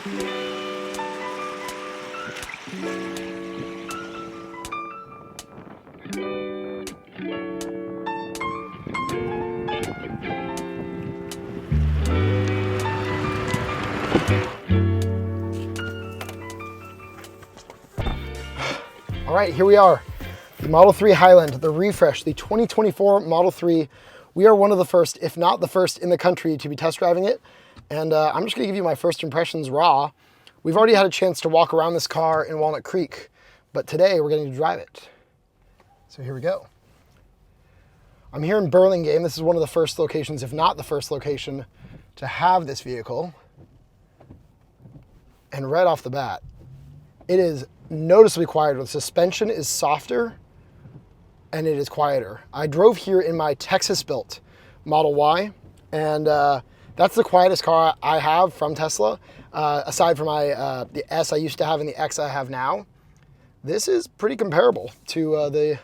All right, here we are. The Model 3 Highland, the refresh, the 2024 Model 3. We are one of the first, if not the first in the country to be test driving it. And I'm just gonna give you my first impressions raw. We've already had a chance to walk around this car in Walnut Creek, but today we're getting to drive it. So here we go. I'm here in Burlingame. This is one of the first locations, if not the first location, to have this vehicle. And right off the bat, it is noticeably quieter. The suspension is softer and it is quieter. I drove here in my Texas-built Model Y, and that's the quietest car I have from Tesla, aside from the S I used to have and the X I have now. This is pretty comparable to the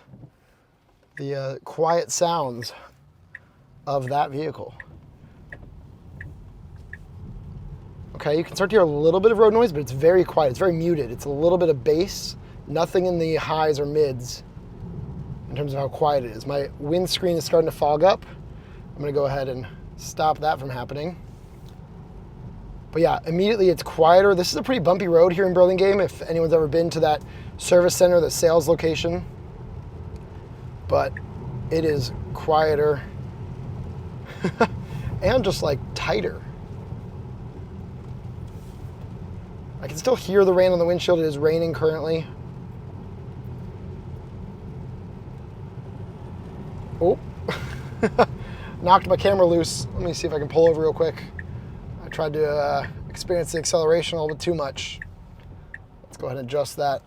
quiet sounds of that vehicle. Okay, you can start to hear a little bit of road noise, but it's very quiet. It's very muted. It's a little bit of bass, nothing in the highs or mids in terms of how quiet it is. My windscreen is starting to fog up. I'm gonna go ahead and stop that from happening. But yeah, immediately it's quieter. This is a pretty bumpy road here in Burlingame, if anyone's ever been to that service center, the sales location. But it is quieter and just like tighter. I can still hear the rain on the windshield. It is raining currently. Oh, knocked my camera loose. Let me see if I can pull over real quick. I tried to experience the acceleration a little bit too much. Let's go ahead and adjust that.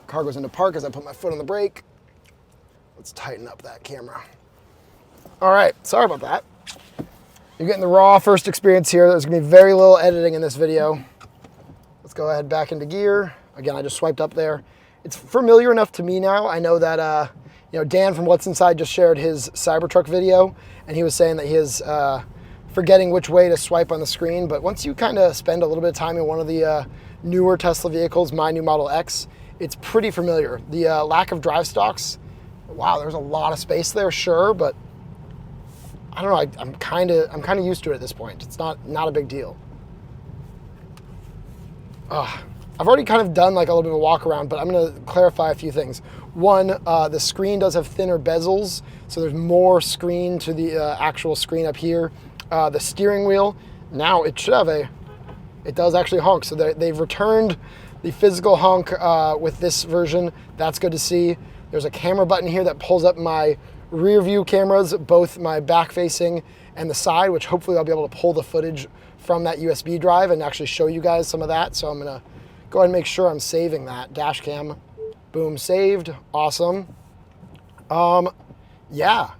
Car goes into park as I put my foot on the brake. Let's tighten up that camera. All right, sorry about that. You're getting the raw first experience here. There's gonna be very little editing in this video. Let's go ahead back into gear. Again, I just swiped up there. It's familiar enough to me now. I know that Dan from What's Inside just shared his Cybertruck video, and he was saying that he is forgetting which way to swipe on the screen. But once you kind of spend a little bit of time in one of the newer Tesla vehicles, my new Model X, it's pretty familiar. The lack of drive stalks, wow, there's a lot of space there, sure, but I don't know. I'm kind of used to it at this point. It's not a big deal. I've already kind of done like a little bit of a walk around, but I'm going to clarify a few things. One, the screen does have thinner bezels, so there's more screen to the actual screen up here. The steering wheel, now it should have it does actually honk. So they've returned the physical honk with this version. That's good to see. There's a camera button here that pulls up my rear view cameras, both my back facing and the side, which hopefully I'll be able to pull the footage from that USB drive and actually show you guys some of that. So I'm gonna go ahead and make sure I'm saving that. Dash cam, boom, saved, awesome. Yeah,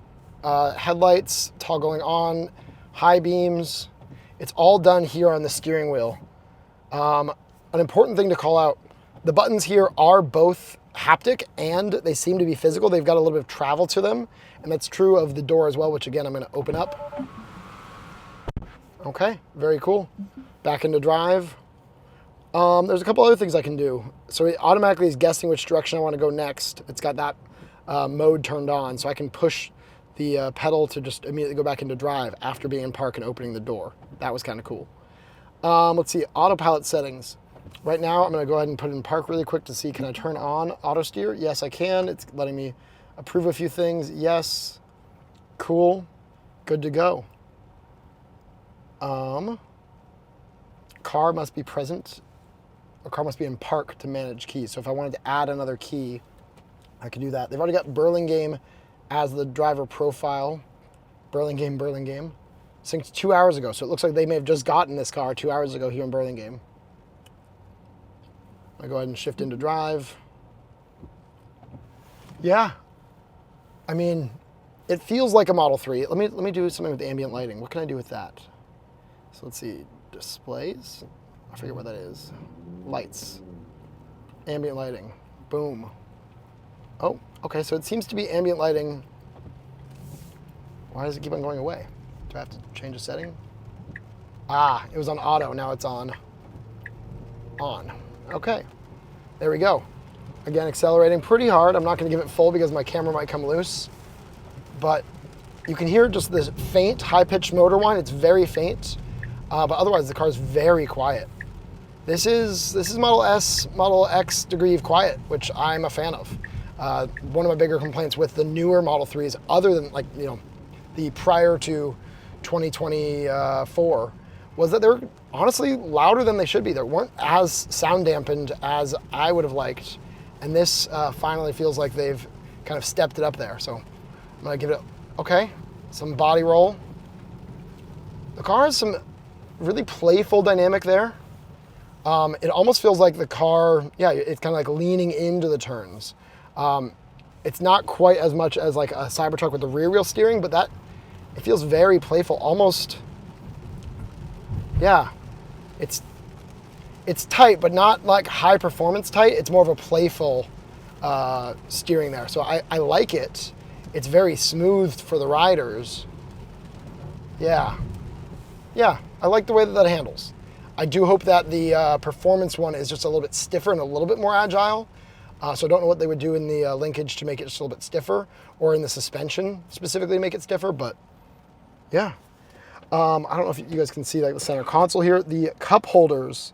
headlights, toggling on, high beams. It's all done here on the steering wheel. An important thing to call out, the buttons here are both haptic and they seem to be physical. They've got a little bit of travel to them, and that's true of the door as well, which again, I'm gonna open up. Okay, very cool. Back into drive. There's a couple other things I can do. So it automatically is guessing which direction I wanna go next. It's got that mode turned on, so I can push the pedal to just immediately go back into drive after being in park and opening the door. That was kind of cool. Let's see, autopilot settings. Right now, I'm gonna go ahead and put it in park really quick to see, can I turn on auto steer? Yes, I can. It's letting me approve a few things. Yes, cool, good to go. Car must be present, or car must be in park to manage keys. So if I wanted to add another key, I could do that. They've already got Burlingame as the driver profile. Burlingame. Synced 2 hours ago, so it looks like they may have just gotten this car 2 hours ago here in Burlingame. I go ahead and shift into drive. Yeah, I mean, it feels like a Model 3. Let me do something with the ambient lighting. What can I do with that? So let's see, displays. I forget what that is. Lights, ambient lighting, boom. Oh, okay, so it seems to be ambient lighting. Why does it keep on going away? Do I have to change a setting? Ah, it was on auto, now it's on. Okay, there we go. Again, accelerating pretty hard. I'm not gonna give it full because my camera might come loose, but you can hear just this faint, high-pitched motor whine. It's very faint, but otherwise the car is very quiet. This is Model S, Model X degree of quiet, which I'm a fan of. One of my bigger complaints with the newer Model 3s, other than like, you know, the prior to 2024, was that they're honestly louder than they should be. They weren't as sound dampened as I would have liked. And this finally feels like they've kind of stepped it up there. So I'm gonna give it, okay, some body roll. The car has some really playful dynamic there. It almost feels like the car, yeah, it's kind of like leaning into the turns. It's not quite as much as like a Cybertruck with the rear wheel steering, but it feels very playful, almost, yeah. It's tight, but not like high performance tight. It's more of a playful steering there. So I like it. It's very smooth for the riders. Yeah, I like the way that handles. I do hope that the performance one is just a little bit stiffer and a little bit more agile. So I don't know what they would do in the linkage to make it just a little bit stiffer, or in the suspension specifically to make it stiffer, but yeah. I don't know if you guys can see like the center console here. The cup holders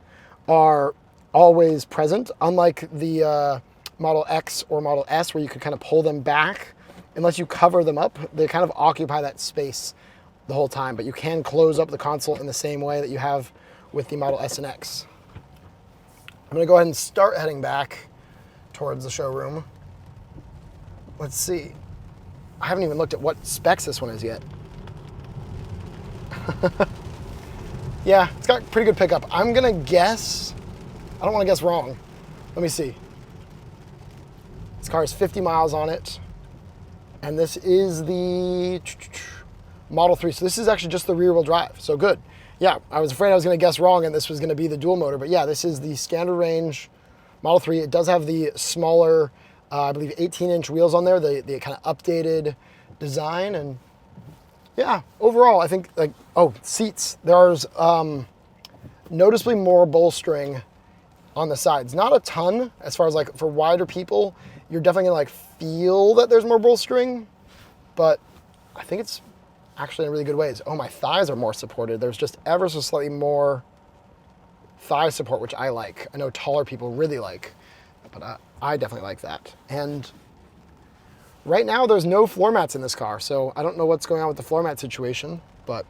are always present, unlike the Model X or Model S, where you could kind of pull them back. Unless you cover them up, they kind of occupy that space the whole time, but you can close up the console in the same way that you have with the Model S and X. I'm gonna go ahead and start heading back towards the showroom. Let's see. I haven't even looked at what specs this one is yet. Yeah, it's got pretty good pickup. I'm gonna guess, I don't wanna guess wrong. Let me see. This car has 50 miles on it. And this is the Model 3. So this is actually just the rear wheel drive, so good. Yeah, I was afraid I was gonna guess wrong and this was gonna be the dual motor, but yeah, this is the standard range Model 3. It does have the smaller, I believe 18-inch wheels on there, the kind of updated design, and yeah, overall, I think like, oh, seats. There's noticeably more bolstering on the sides. Not a ton, as far as like for wider people, you're definitely gonna like feel that there's more bolstering, but I think it's actually in really good ways. Oh, my thighs are more supported. There's just ever so slightly more thigh support, which I like. I know taller people really like, but I definitely like that. And right now there's no floor mats in this car, so I don't know what's going on with the floor mat situation, but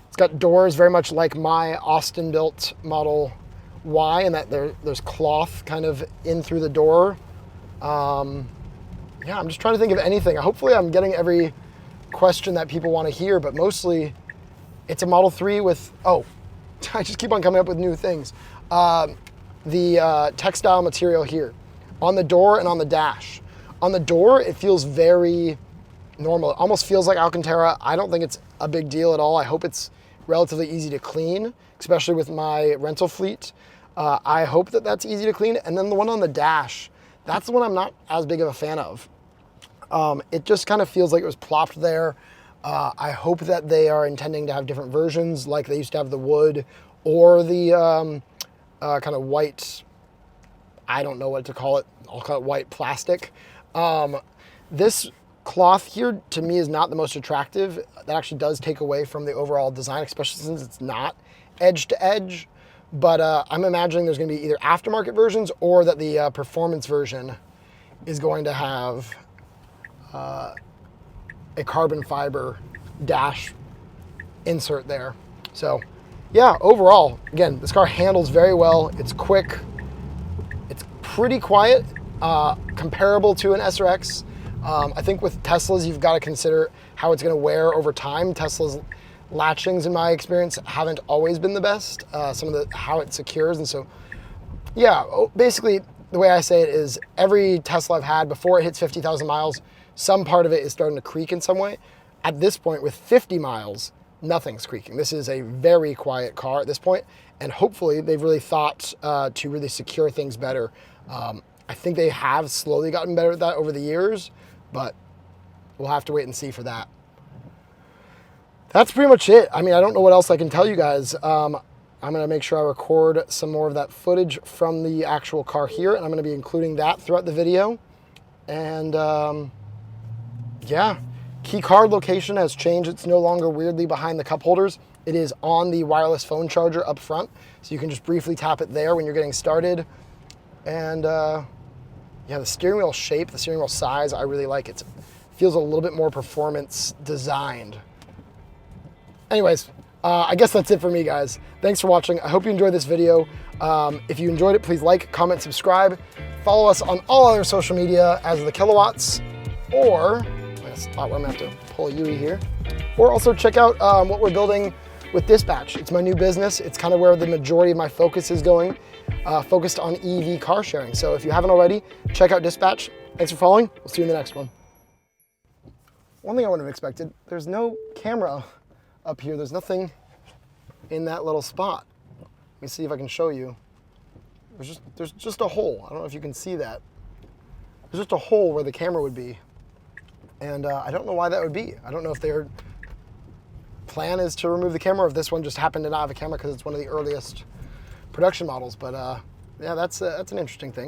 it's got doors very much like my Austin-built Model Y, and that there's cloth kind of in through the door. Yeah, I'm just trying to think of anything. Hopefully I'm getting every question that people want to hear, but mostly it's a Model 3 with, oh, I just keep on coming up with new things. The textile material here on the door and on the dash. On the door, it feels very normal. It almost feels like Alcantara. I don't think it's a big deal at all. I hope it's relatively easy to clean, especially with my rental fleet. I hope that that's easy to clean. And then the one on the dash, that's the one I'm not as big of a fan of. It just kind of feels like it was plopped there. I hope that they are intending to have different versions, like they used to have the wood or the kind of white, I don't know what to call it. I'll call it white plastic. This cloth here, to me, is not the most attractive. That actually does take away from the overall design, especially since it's not edge to edge. But I'm imagining there's going to be either aftermarket versions or that the performance version is going to have a carbon fiber dash insert there. So yeah, overall, again, this car handles very well. It's quick. It's pretty quiet, comparable to an S or X. I think with Teslas, you've got to consider how it's going to wear over time. Tesla's latchings, in my experience, haven't always been the best. Some of how it secures, and so yeah, basically the way I say it is every Tesla I've had before it hits 50,000 miles, some part of it is starting to creak in some way. At this point, with 50 miles, nothing's creaking. This is a very quiet car at this point, and hopefully they've really thought to really secure things better. I think they have slowly gotten better at that over the years, but we'll have to wait and see for that. that's pretty much it. I mean, I don't know what else I can tell you guys. I'm gonna make sure I record some more of that footage from the actual car here, and I'm gonna be including that throughout the video. And yeah, key card location has changed. It's no longer weirdly behind the cup holders. It is on the wireless phone charger up front, so you can just briefly tap it there when you're getting started. And yeah, the steering wheel shape, the steering wheel size, I really like it. It feels a little bit more performance designed. Anyways, I guess that's it for me, guys. Thanks for watching. I hope you enjoyed this video. If you enjoyed it, please like, comment, subscribe. Follow us on all other social media as the Kilowatts, or a spot where I'm gonna have to pull a Yui here. Or also check out what we're building with Dispatch. It's my new business. It's kind of where the majority of my focus is going, focused on EV car sharing. So if you haven't already, check out Dispatch. Thanks for following. We'll see you in the next one. One thing I wouldn't have expected, there's no camera up here. There's nothing in that little spot. Let me see if I can show you. There's just a hole. I don't know if you can see that. There's just a hole where the camera would be. And I don't know why that would be. I don't know if their plan is to remove the camera, or if this one just happened to not have a camera because it's one of the earliest production models. But yeah, that's an interesting thing.